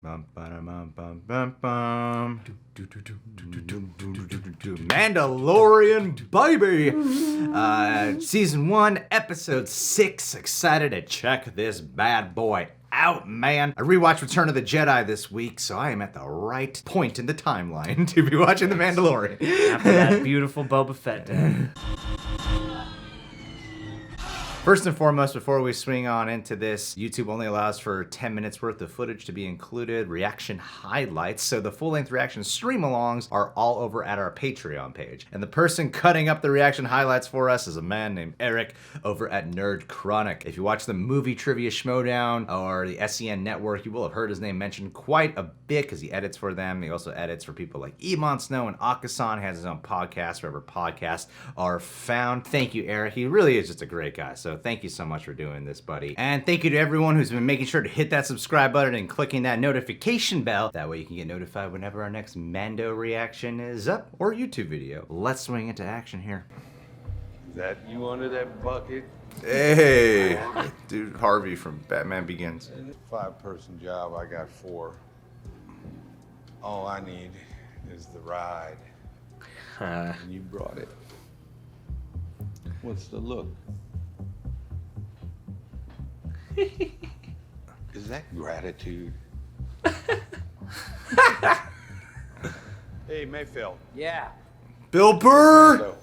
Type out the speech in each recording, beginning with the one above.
Mandalorian, baby! Season 1, Episode 6. Excited to check this bad boy out, man. I rewatched Return of the Jedi this week, so I am at the right point in the timeline to be watching The Mandalorian. After that beautiful Boba Fett day. First and foremost, before we swing on into this, YouTube only allows for 10 minutes worth of footage to be included, reaction highlights, so the full-length reaction stream-alongs are all over at our Patreon page. And the person cutting up the reaction highlights for us is a man named Eric over at Nerd Chronic. If you watch the Movie Trivia Schmodown or the SEN Network, you will have heard his name mentioned quite a bit because he edits for them. He also edits for people like Emon Snow and Akasan. He has his own podcast wherever podcasts are found. Thank you, Eric. He really is just a great guy. So thank you so much for doing this, buddy. And thank you to everyone who's been making sure to hit that subscribe button and clicking that notification bell. That way you can get notified whenever our next Mando reaction is up or YouTube video. Let's swing into action here. Is that you under that bucket? Hey, dude, Harvey from Batman Begins. 5-person job, I got 4. All I need is the ride. And you brought it. What's the look? Is that gratitude? Hey, Mayfield. Yeah. Bill Burr! So,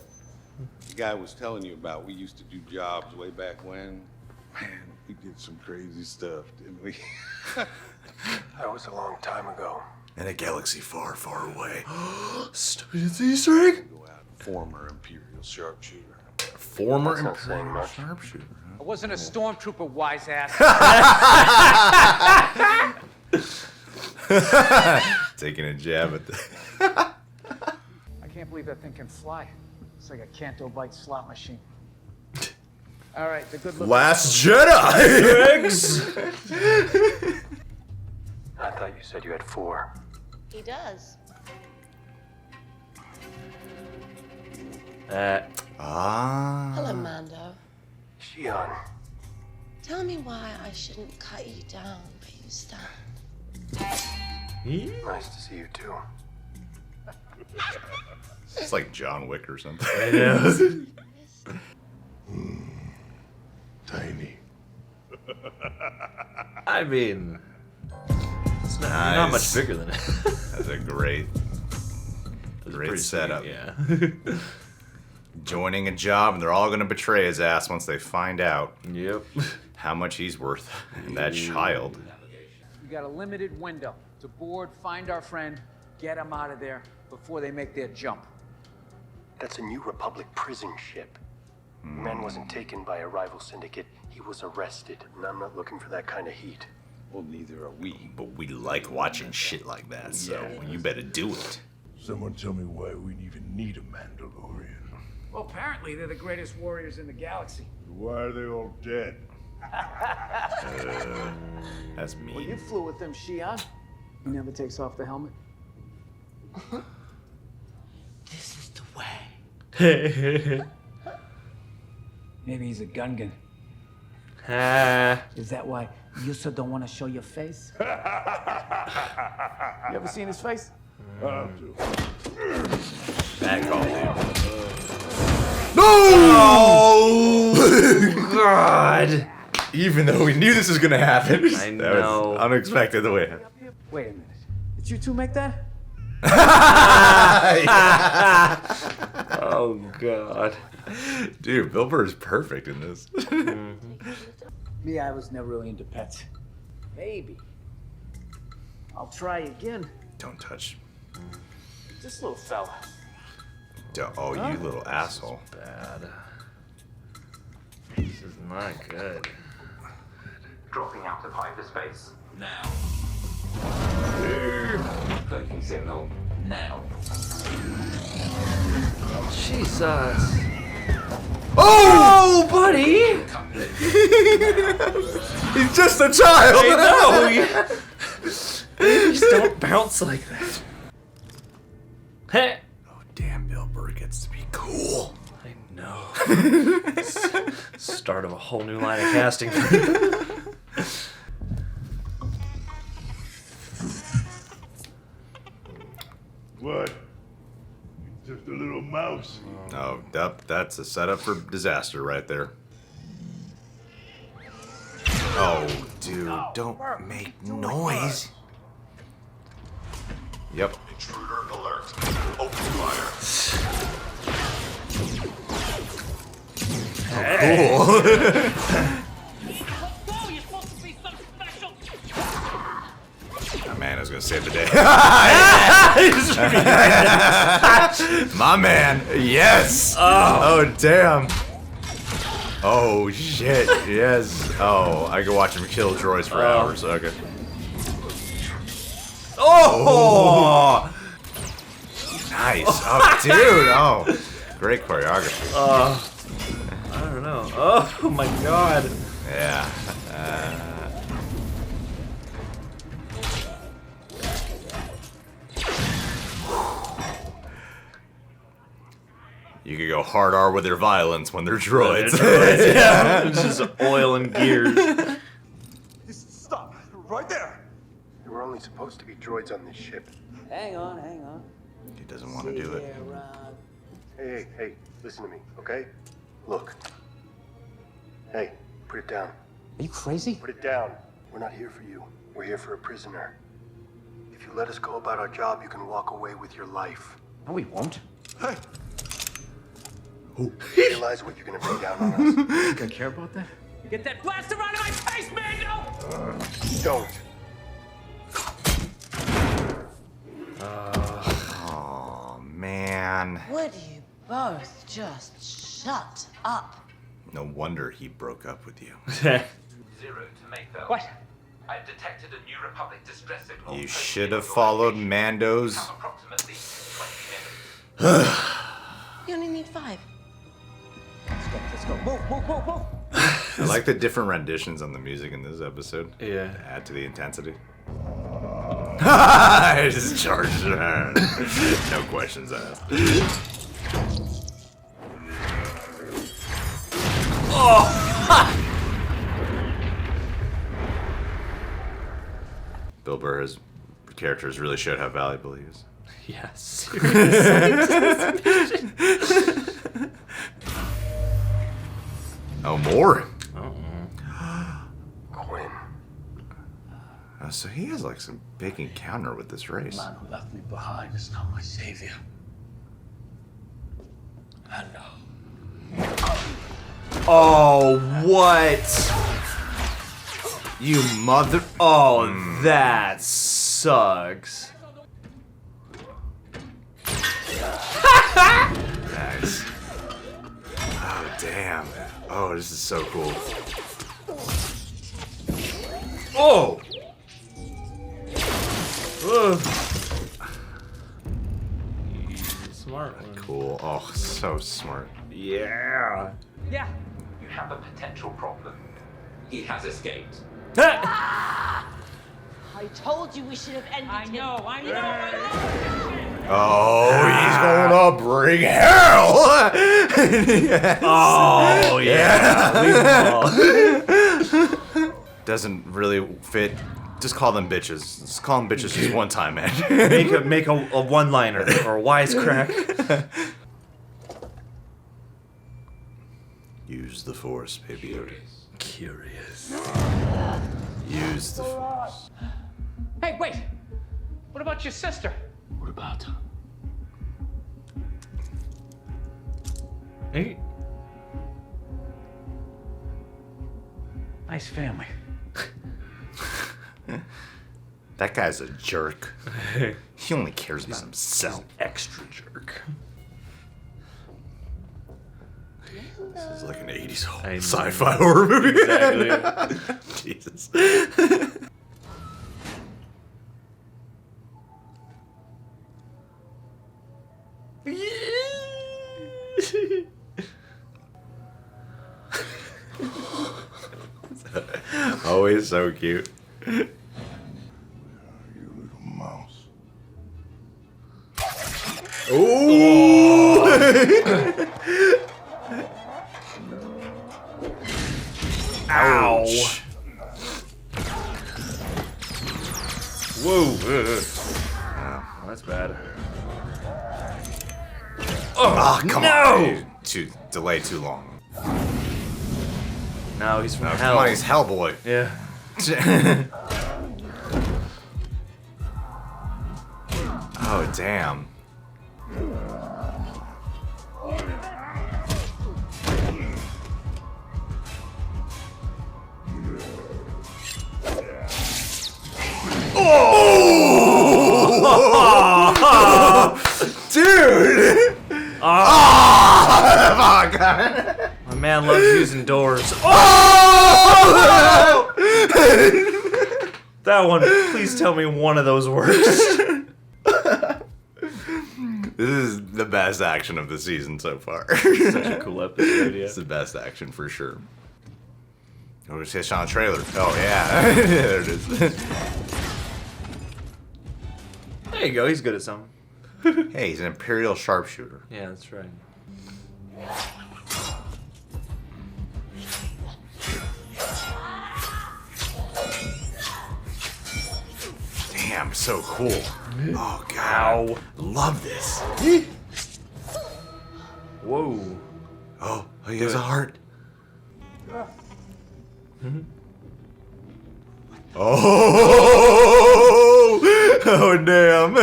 the guy was telling you about, we used to do jobs way back when. Man, we did some crazy stuff, didn't we? That was a long time ago. In a galaxy far, far away. Stupid Easter egg? Go out, former Imperial sharpshooter. Former That's not saying Imperial much. sharpshooter. I wasn't a stormtrooper, wise ass. Taking a jab at the... I can't believe that thing can fly. It's like a Canto Bite slot machine. All right, the good look. Last Jedi! I thought you said you had 4. He does. Hello, Mando. Shion. Tell me why I shouldn't cut you down where you stand. Nice to see you too. It's like John Wick or something. I know. Tiny. I mean, it's not much bigger than it. That's a great Pretty setup. sweet, yeah. Joining a job, and they're all going to betray his ass once they find out Yep. how much he's worth. And that child. We got a limited window to board, find our friend, get him out of there before they make their jump. That's a New Republic prison ship. The man wasn't taken by a rival syndicate. He was arrested, and I'm not looking for that kind of heat. Well, neither are we. But we like watching shit like that, so you better do it. Someone tell me why we even need a Mandalorian. Well, apparently they're the greatest warriors in the galaxy. Why are they all dead? That's Well, you mean. flew with them, Shion. He never takes off the helmet. This is the way. Maybe he's a Gungan. Ah. Is that why you so don't want to show your face? You ever seen his face? Bad call, dude. No! God. Even though we knew this was going to happen. I That know. was unexpected the way it happened. Wait a minute. Did you two make that? Oh God. Dude, Bill Burr is perfect in this. Me, I was never really into pets. Maybe. I'll try again. Don't touch. This little fella. Oh, you little asshole. Bad. This is not good. Dropping out of hyperspace. Now. Cloaking signal. Now. Jesus. Oh, buddy! He's just a child! I know! Just don't bounce like that. Hey! Oh, damn, Bill Burr gets to be cool. I know. Start of a whole new line of casting. What? It's just a little mouse. Oh, that's a setup for disaster right there. Oh, dude, don't make noise. Yep. Intruder alert. Open fire. Cool. My man is gonna save the day. My man, yes. Oh damn. Oh shit, yes. Oh, I could watch him kill droids for hours. Okay. Oh! Nice. Oh, dude. Oh, great choreography. I don't know. Oh my god. Yeah. You could go hard R with their violence when they're droids. Yeah. It's just oil and gears. Stop! Right there! There were only supposed to be droids on this ship. Hang on. He doesn't want to do it. Hey, listen to me, okay? Look. Hey, put it down. Are you crazy? Put it down. We're not here for you. We're here for a prisoner. If you let us go about our job, you can walk away with your life. No, we won't. Hey! Realize what you're gonna bring down on us. You gonna care about that? Get that blaster out of my face, Mando! Don't. Oh, man. Would you both just shut up? No wonder he broke up with you. 0 to Mayfield. What? I've detected a New Republic distress signal. You posted should on have your followed location. Mando's. Come approximately 20 minutes. You only need 5. Let's go. Move. I like the different renditions on the music in this episode. Yeah. Add to the intensity. I just charged her. No questions asked. Bill Burr's characters really showed how valuable he is. Yes. Oh, more? Quinn. So he has like some big encounter with this race. The man who left me behind is not my savior. I know. Oh, what? You mother. Oh, that sucks. Nice. Oh, damn. Oh, this is so cool. Oh! Ugh. Smart one. Cool. Oh, so smart. Yeah. Yeah. You have a potential problem. He has escaped. I told you we should have ended I him. know. Oh, he's gonna bring hell! Yes. Oh, yeah. Leave them all. Doesn't really fit. Just call them bitches. Just call them bitches just one time, man. Make a one-liner or a wisecrack. Use the force, baby Yoda. Curious. Use the force. Hey, wait. What about your sister? What about her? Hey. Nice family. That guy's a jerk. He only cares about himself. Extra jerk. This is like an 80s I know. sci-fi horror movie. Exactly. Jesus. Always so cute. You little mouse. Ooh! Ouch. Whoa. Oh, that's bad. Oh, come no! on. Dude. Delay too long. No, he's from hell. Come on, he's Hellboy. Yeah. Oh, damn. Oh! Dude! Oh, God. My man loves using doors. Oh! That one, please tell me one of those works. This is the best action of the season so far. Such a cool episode, yeah. It's the best action for sure. Oh, it's just on a trailer. Oh, yeah. There it is. There you go, he's good at something. Hey, he's an Imperial sharpshooter. Yeah, that's right. Damn, so cool. Oh, God. Ow. Love this. Whoa. Oh, he has a heart. Oh! Oh, damn.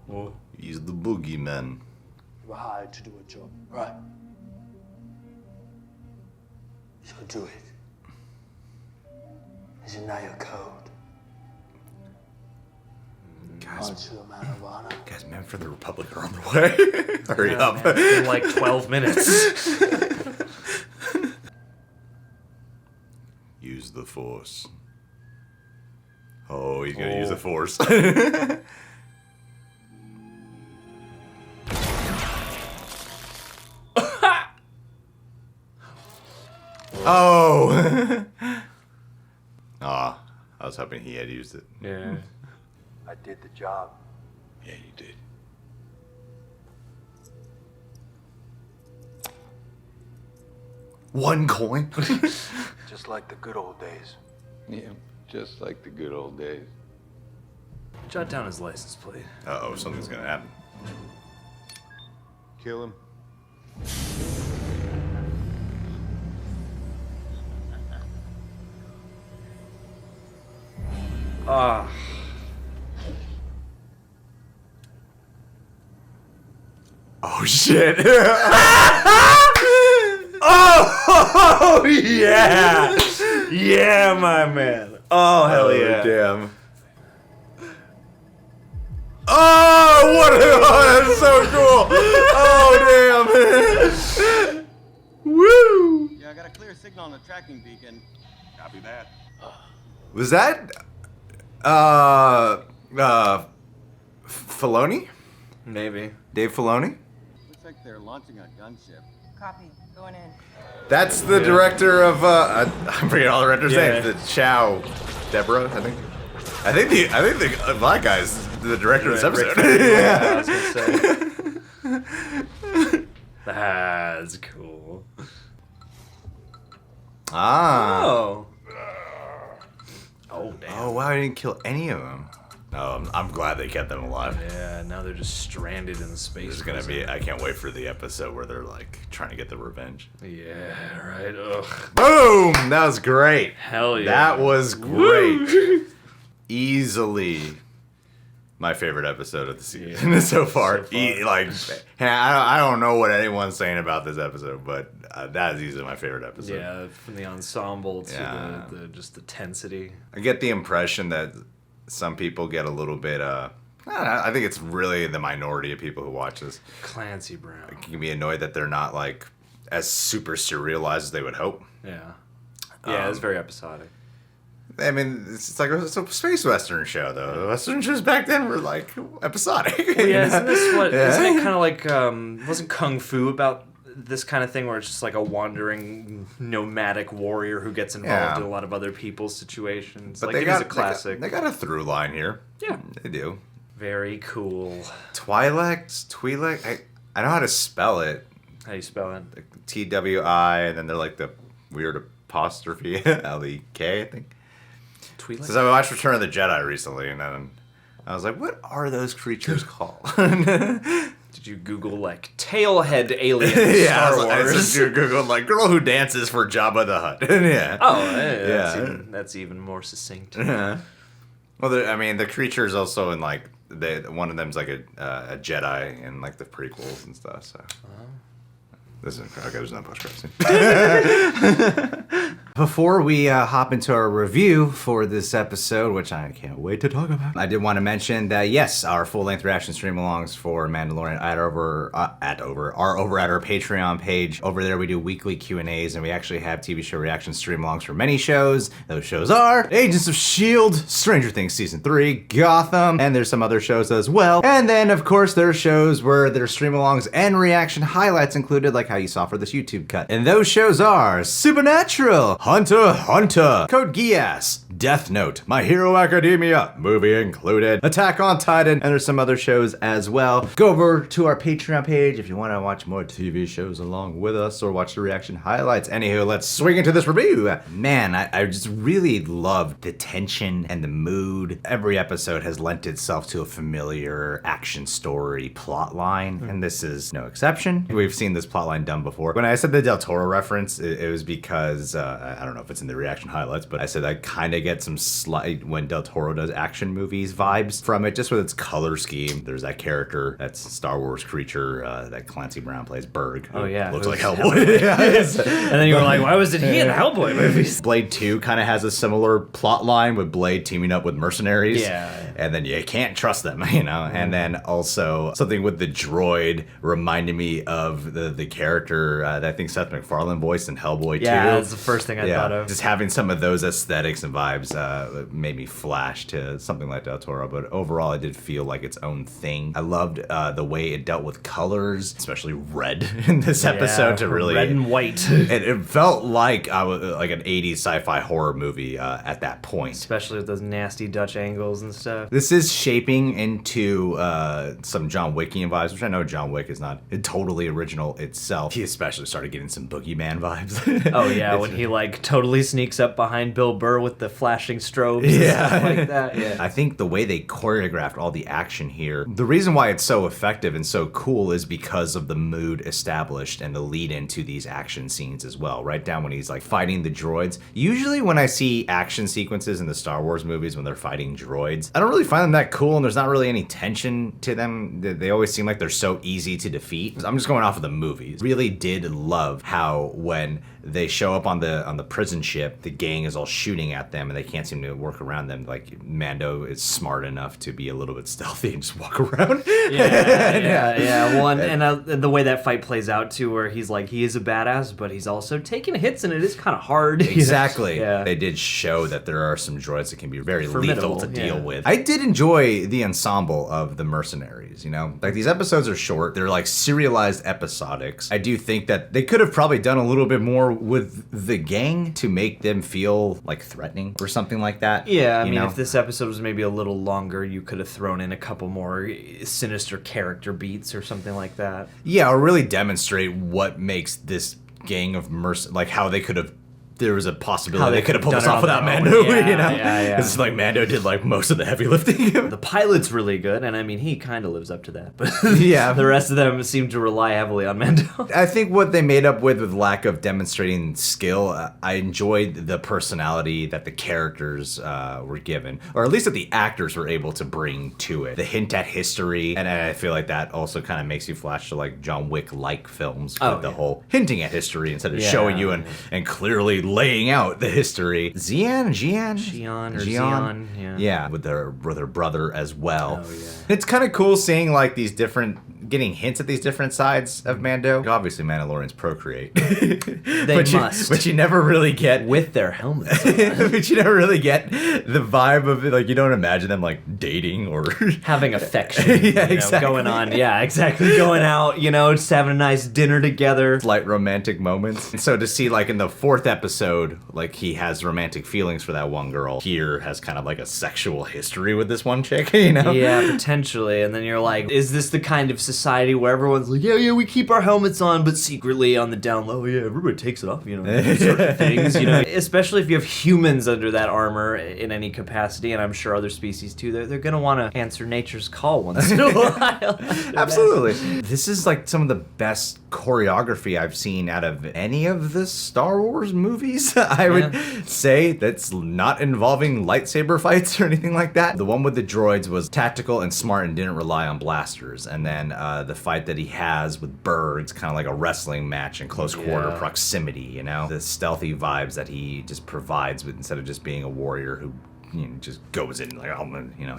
Whoa. He's the boogeyman. We're hired to do a job, right? So do it. Is it not your code? Guys, Aren't you a man of honor? guys, men for the Republic are on their way. Hurry Yeah, up. man, it's been like 12 minutes. Use the Force. Oh, he's gonna use the Force. Oh! Aw, I was hoping he had used it. Yeah. I did the job. Yeah, you did. One coin? Just like the good old days. Yeah, just like the good old days. Jot down his license plate. Uh-oh, something's gonna happen. Kill him. Ah. Oh, shit. Oh, Yeah! Yeah, my man. Oh, hell yeah. Damn. Oh, what? Oh, that's so cool. Oh, damn. Woo. Yeah, I got a clear signal on the tracking beacon. Copy that. Was that, Filoni? Maybe. Dave Filoni? Looks like they're launching a gunship. Copy. Going in. That's the director of, I'm forgetting all the directors' Yeah. names. The Chow, Deborah, I think. I think the black guy's the director of this episode. Yeah, I was gonna say. That's cool. Ah. Oh. Oh, damn. Oh, wow, I didn't kill any of them. Oh, I'm glad they kept them alive. Yeah, now they're just stranded in space. There's gonna be, I can't wait for the episode where they're like trying to get the revenge. Yeah, right. Ugh. Boom! That was great. Hell yeah. That was great. Easily my favorite episode of the season so far. I don't know what anyone's saying about this episode, but that is easily my favorite episode. Yeah, from the ensemble to the just the tensity. I get the impression that some people get a little bit, I think it's really the minority of people who watch this. Clancy Brown. Can be annoyed that they're not like as super serialized as they would hope. Yeah. Yeah, it's very episodic. I mean, it's like it's a space western show, though. The western shows back then were like episodic. Well, yeah, isn't this what? Yeah. Isn't it kind of like wasn't Kung Fu about this kind of thing where it's just like a wandering nomadic warrior who gets involved in a lot of other people's situations? But like they it got is a classic. They got a through line here. Yeah, they do. Very cool. Twi'lek. I know how to spell it. How do you spell it? TWI, and then they're like the weird apostrophe LEK, I think. Twi'lek. Since I watched Return of the Jedi recently, and then I was like, what are those creatures called? Did you Google like tailhead alien Yeah, Star I Wars? Googled like girl who dances for Jabba the Hutt. Yeah. Oh, that's even more succinct. Well, the creatures also in like one of them's like a Jedi in like the prequels and stuff. So. This is okay. There's no post-credits. Before we hop into our review for this episode, which I can't wait to talk about, I did want to mention that yes, our full-length reaction stream-alongs for Mandalorian are over at our Patreon page. Over there, we do weekly Q&As, and we actually have TV show reaction stream-alongs for many shows. Those shows are Agents of S.H.I.E.L.D., Stranger Things Season 3, Gotham, and there's some other shows as well. And then, of course, there are shows where there's stream-alongs and reaction highlights included, like how you saw for this YouTube cut. And those shows are Supernatural, Hunter x Hunter, Code Geass, Death Note, My Hero Academia, movie included, Attack on Titan, and there's some other shows as well. Go over to our Patreon page if you want to watch more TV shows along with us or watch the reaction highlights. Anywho, let's swing into this review. Man, I just really love the tension and the mood. Every episode has lent itself to a familiar action story plot line, and this is no exception. We've seen this plot line done before. When I said the Del Toro reference, it was because, I don't know if it's in the reaction highlights, but I said I kind of get some slight, when Del Toro does action movies, vibes from it, just with its color scheme. There's that character, that's Star Wars creature, that Clancy Brown plays, Burr. Oh yeah. Looks like Hellboy. And then you were like, why was it he in Hellboy movies? Blade 2 kind of has a similar plot line with Blade teaming up with mercenaries. Yeah. And then you can't trust them, you know? And then also something with the droid reminded me of the character that I think Seth MacFarlane voiced in Hellboy 2. Yeah, that's the first thing I thought of. Just having some of those aesthetics and vibes made me flash to something like Del Toro, but overall it did feel like its own thing. I loved the way it dealt with colors, especially red in this episode. To really red and white. It felt like I was like an 80s sci-fi horror movie at that point. Especially with those nasty Dutch angles and stuff. This is shaping into some John Wickian vibes, which I know John Wick is not totally original itself. He especially started getting some Boogeyman vibes. Oh yeah, when he like totally sneaks up behind Bill Burr with the flashing strobes and stuff like that. Yeah. I think the way they choreographed all the action here, the reason why it's so effective and so cool is because of the mood established and the lead into these action scenes as well. Right down when he's like fighting the droids. Usually when I see action sequences in the Star Wars movies when they're fighting droids, I don't really find them that cool, and there's not really any tension to them. They always seem like they're so easy to defeat. I'm just going off of the movies. Really did love how when they show up on the prison ship, the gang is all shooting at them and they can't seem to work around them. Like Mando is smart enough to be a little bit stealthy and just walk around. Yeah. Well, and the way that fight plays out too, where he's like, he is a badass, but he's also taking hits and it is kind of hard. Exactly. Yeah. They did show that there are some droids that can be very Formidable, lethal to deal with. I did enjoy the ensemble of the mercenaries, you know? Like these episodes are short. They're like serialized episodics. I do think that they could have probably done a little bit more with the gang to make them feel like threatening or something like that. Yeah, I mean, if this episode was maybe a little longer, you could have thrown in a couple more sinister character beats or something like that. Yeah, or really demonstrate what makes this gang of like how they could have. There was a possibility they could have pulled this off without Mando, yeah, you know? Yeah. It's like Mando did like most of the heavy lifting. The pilot's really good, and I mean, he kind of lives up to that, but yeah, the rest of them seem to rely heavily on Mando. I think what they made up with lack of demonstrating skill, I enjoyed the personality that the characters were given, or at least that the actors were able to bring to it. The hint at history, and I feel like that also kind of makes you flash to like John Wick-like films with the whole hinting at history instead of showing you and clearly laying out the history. Xi'an, yeah, with their brother as well. Oh, yeah. It's kind of cool seeing like these different, getting hints at these different sides of Mando. Obviously, Mandalorians procreate. But you never really get with their helmets. But you never really get the vibe of it. Like you don't imagine them like dating or having affection. Exactly. Going on. Yeah, exactly. Going out. You know, just having a nice dinner together. Slight romantic moments. And so to see like in the 4th episode, like he has romantic feelings for that one girl. Here has kind of like a sexual history with this one chick. You know? Yeah, potentially. And then you're like, is this the kind of society where everyone's like, yeah, we keep our helmets on, but secretly on the down low, yeah, everybody takes it off, certain things, especially if you have humans under that armor in any capacity, and I'm sure other species too, they're gonna want to answer nature's call once in a while. Absolutely. This is like some of the best choreography I've seen out of any of the Star Wars movies. I would say that's not involving lightsaber fights or anything like that. The one with the droids was tactical and smart and didn't rely on blasters. And then the fight that he has with Burr, it's kind of like a wrestling match in close quarter proximity, The stealthy vibes that he just provides with, instead of just being a warrior who just goes in like,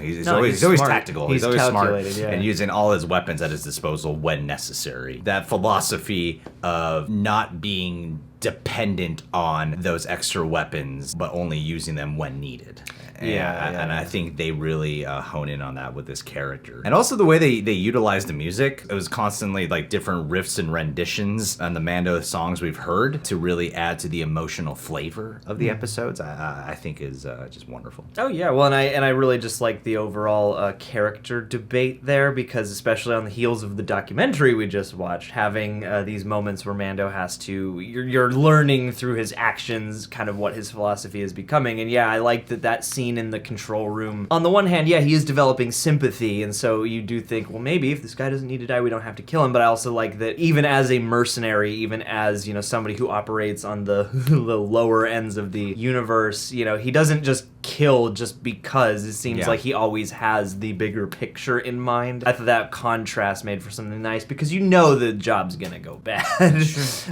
he's always tactical. He's always smart and using all his weapons at his disposal when necessary. That philosophy of not being dependent on those extra weapons, but only using them when needed. And I think they really hone in on that with this character. And also the way they utilize the music. It was constantly like different riffs and renditions on the Mando songs we've heard to really add to the emotional flavor of the episodes. I think is just wonderful. Oh yeah, well, and I really just like the overall character debate there, because especially on the heels of the documentary we just watched, having these moments where Mando has to, you're learning through his actions kind of what his philosophy is becoming. And I like that scene in the control room. On the one hand, he is developing sympathy, and so you do think, well, maybe if this guy doesn't need to die, we don't have to kill him. But I also like that even as a mercenary, even as, somebody who operates on the the lower ends of the universe, he doesn't just kill just because. It seems like he always has the bigger picture in mind. I thought that contrast made for something nice, because the job's gonna go bad.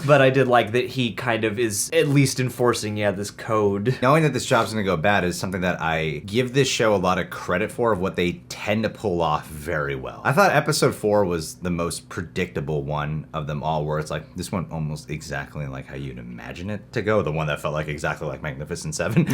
But I did like that he kind of is at least enforcing this code. Knowing that this job's gonna go bad is something that I give this show a lot of credit for, of what they tend to pull off very well. I thought episode 4 was the most predictable one of them all, where it's like, this went almost exactly like how you'd imagine it to go. The one that felt like exactly like Magnificent Seven.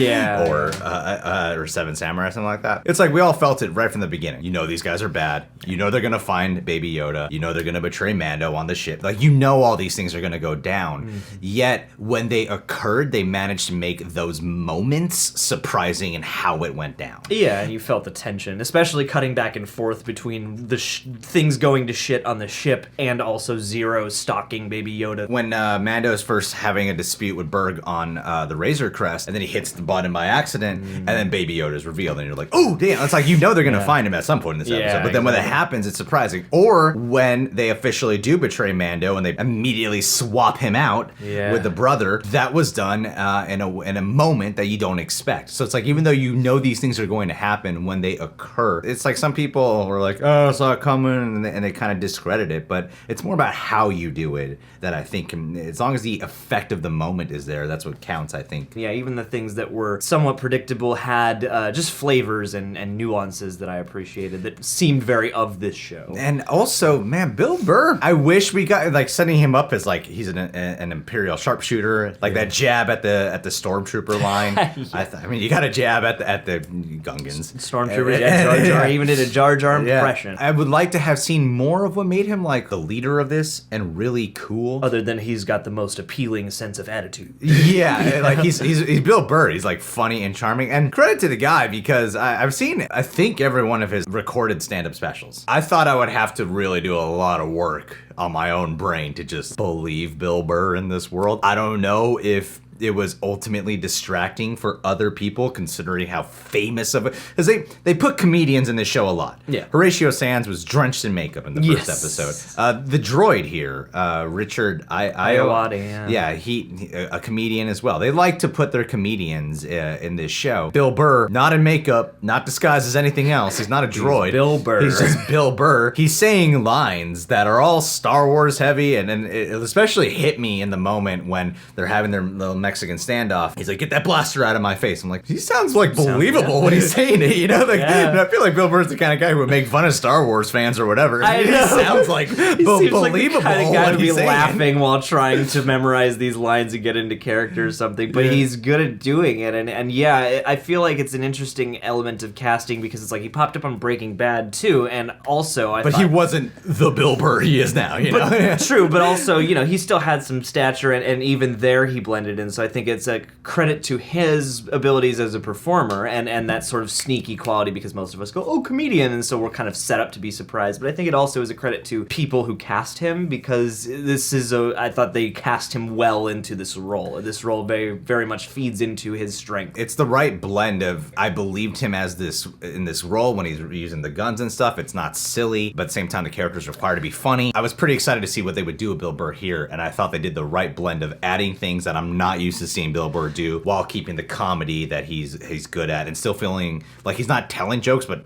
Or Seven Samurai, something like that. It's like we all felt it right from the beginning. These guys are bad. They're gonna find Baby Yoda. They're gonna betray Mando on the ship. Like, all these things are gonna go down. Yet, when they occurred, they managed to make those moments surprising in how it went down. Yeah, and you felt the tension, especially cutting back and forth between the things going to shit on the ship and also Zero stalking Baby Yoda. When Mando's first having a dispute with Burr on the Razor Crest, and then he hits the button by accident, and then Baby Yoda's revealed, and you're like, oh, damn. It's like, they're going to find him at some point in this episode. But then when that happens, it's surprising. Or when they officially do betray Mando and they immediately swap him out with the brother, that was done in a moment that you don't expect. So it's like, even though these things are going to happen, when they occur, it's like some people were like, oh, I saw it coming, and they kind of discredit it. But it's more about how you do it that I think, as long as the effect of the moment is there, that's what counts, I think. Yeah, even the things that were somewhat predictable had just flavors and nuances that I appreciated that seemed very of this show. And also, man, Bill Burr, I wish we got, like, setting him up as, like, he's an Imperial sharpshooter, like that jab at the Stormtrooper line. I mean, you got a jab at the Gungans. Stormtroopers, Jar Jar. I even did a Jar Jar impression. I would like to have seen more of what made him, like, the leader of this and really cool. Other than he's got the most appealing sense of attitude. Yeah, like, he's Bill Burr. He's, like, funny and charming. And credit to the guy, because I've seen, I think, every one of his recorded stand-up specials. I thought I would have to really do a lot of work on my own brain to just believe Bill Burr in this world. I don't know if it was ultimately distracting for other people, considering how famous of it, because they put comedians in this show a lot. Yeah, Horatio Sands was drenched in makeup in the first episode. The droid here, Richard Ayoade, he a comedian as well. They like to put their comedians in this show. Bill Burr, not in makeup, not disguised as anything else. He's not a droid. He's Bill Burr. He's just Bill Burr. He's saying lines that are all Star Wars heavy, and it especially hit me in the moment when they're having their little Mexican standoff. He's like, get that blaster out of my face. I'm like, he sounds like believable when he's saying it, you know? Like, and I feel like Bill Burr's the kind of guy who would make fun of Star Wars fans or whatever. I know. He sounds like believable. Like the kind of guy to be laughing while trying to memorize these lines and get into character or something, but he's good at doing it. And yeah, I feel like it's an interesting element of casting, because it's like he popped up on Breaking Bad too, and also he wasn't the Bill Burr he is now, you know? True, but also, he still had some stature, and even there he blended in So I think it's a credit to his abilities as a performer and that sort of sneaky quality, because most of us go, oh, comedian, and so we're kind of set up to be surprised. But I think it also is a credit to people who cast him, because I thought they cast him well into this role. This role very, very much feeds into his strength. It's the right blend of, I believed him as in this role when he's using the guns and stuff. It's not silly, but at the same time, the character's required to be funny. I was pretty excited to see what they would do with Bill Burr here, and I thought they did the right blend of adding things that I'm not used to seeing Bill Burr do while keeping the comedy that he's good at, and still feeling like he's not telling jokes, but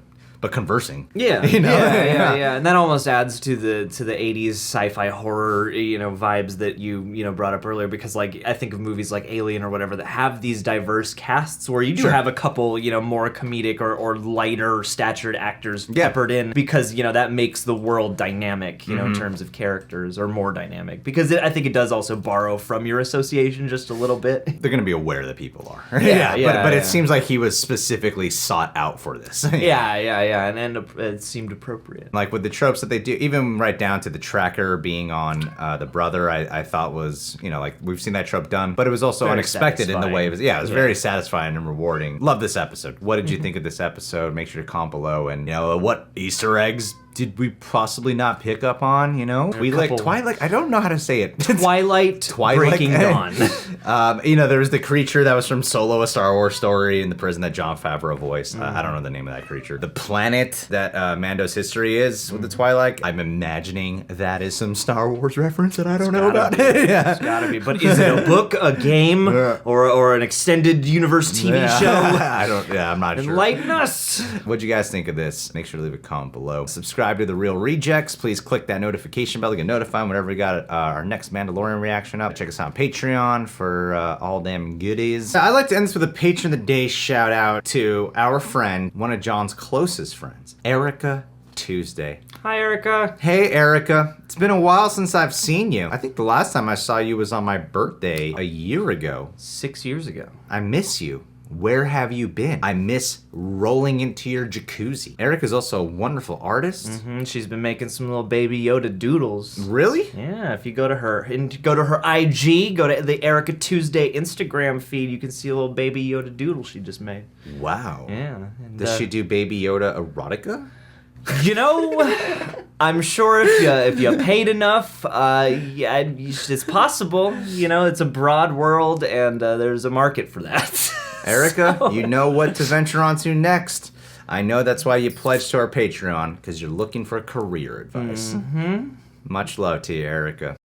conversing. Yeah, you know? yeah, and that almost adds to the 80s sci-fi horror, vibes that you brought up earlier, because like I think of movies like Alien or whatever that have these diverse casts where you do have a couple, more comedic or lighter statured actors peppered in, because that makes the world dynamic, in terms of characters, or more dynamic, because I think it does also borrow from your association just a little bit. They're gonna be aware that people are. But it seems like he was specifically sought out for this. Yeah, and it seemed appropriate. Like with the tropes that they do, even right down to the tracker being on the brother, I thought was, like we've seen that trope done, but it was also very unexpected in the way it was. Yeah, it was Yeah. very satisfying and rewarding. Love this episode. What did you think of this episode? Make sure to comment below, and what Easter eggs did we possibly not pick up on? We like Twilight. I don't know how to say it. Twilight Breaking Dawn. There was the creature that was from Solo, a Star Wars story in the prison that Jon Favreau voiced. I don't know the name of that creature. The planet that Mando's history is with the Twilight. I'm imagining that is some Star Wars reference that I don't know about. It's gotta be. But is it a book, a game, or an extended universe TV show? I'm not sure. Enlighten us. What'd you guys think of this? Make sure to leave a comment below. Subscribe to The Real Rejects. Please click that notification bell to get notified whenever we got our next Mandalorian reaction up. Check us out on Patreon for all damn goodies. I'd like to end this with a Patron of the Day shout out to our friend, one of John's closest friends, Erica Tuesday. Hi, Erica. Hey, Erica. It's been a while since I've seen you. I think the last time I saw you was on my birthday a year ago. 6 years ago. I miss you. Where have you been? I miss rolling into your jacuzzi. Erica's also a wonderful artist. She's been making some little Baby Yoda doodles. Really? Yeah, if you go to her IG, go to the Erica Tuesday Instagram feed, you can see a little Baby Yoda doodle she just made. Wow. Yeah. And, does she do Baby Yoda erotica? I'm sure if you paid enough, it's possible. It's a broad world, and there's a market for that. Erica, you know what to venture onto next. I know that's why you pledged to our Patreon, because you're looking for career advice. Much love to you, Erica.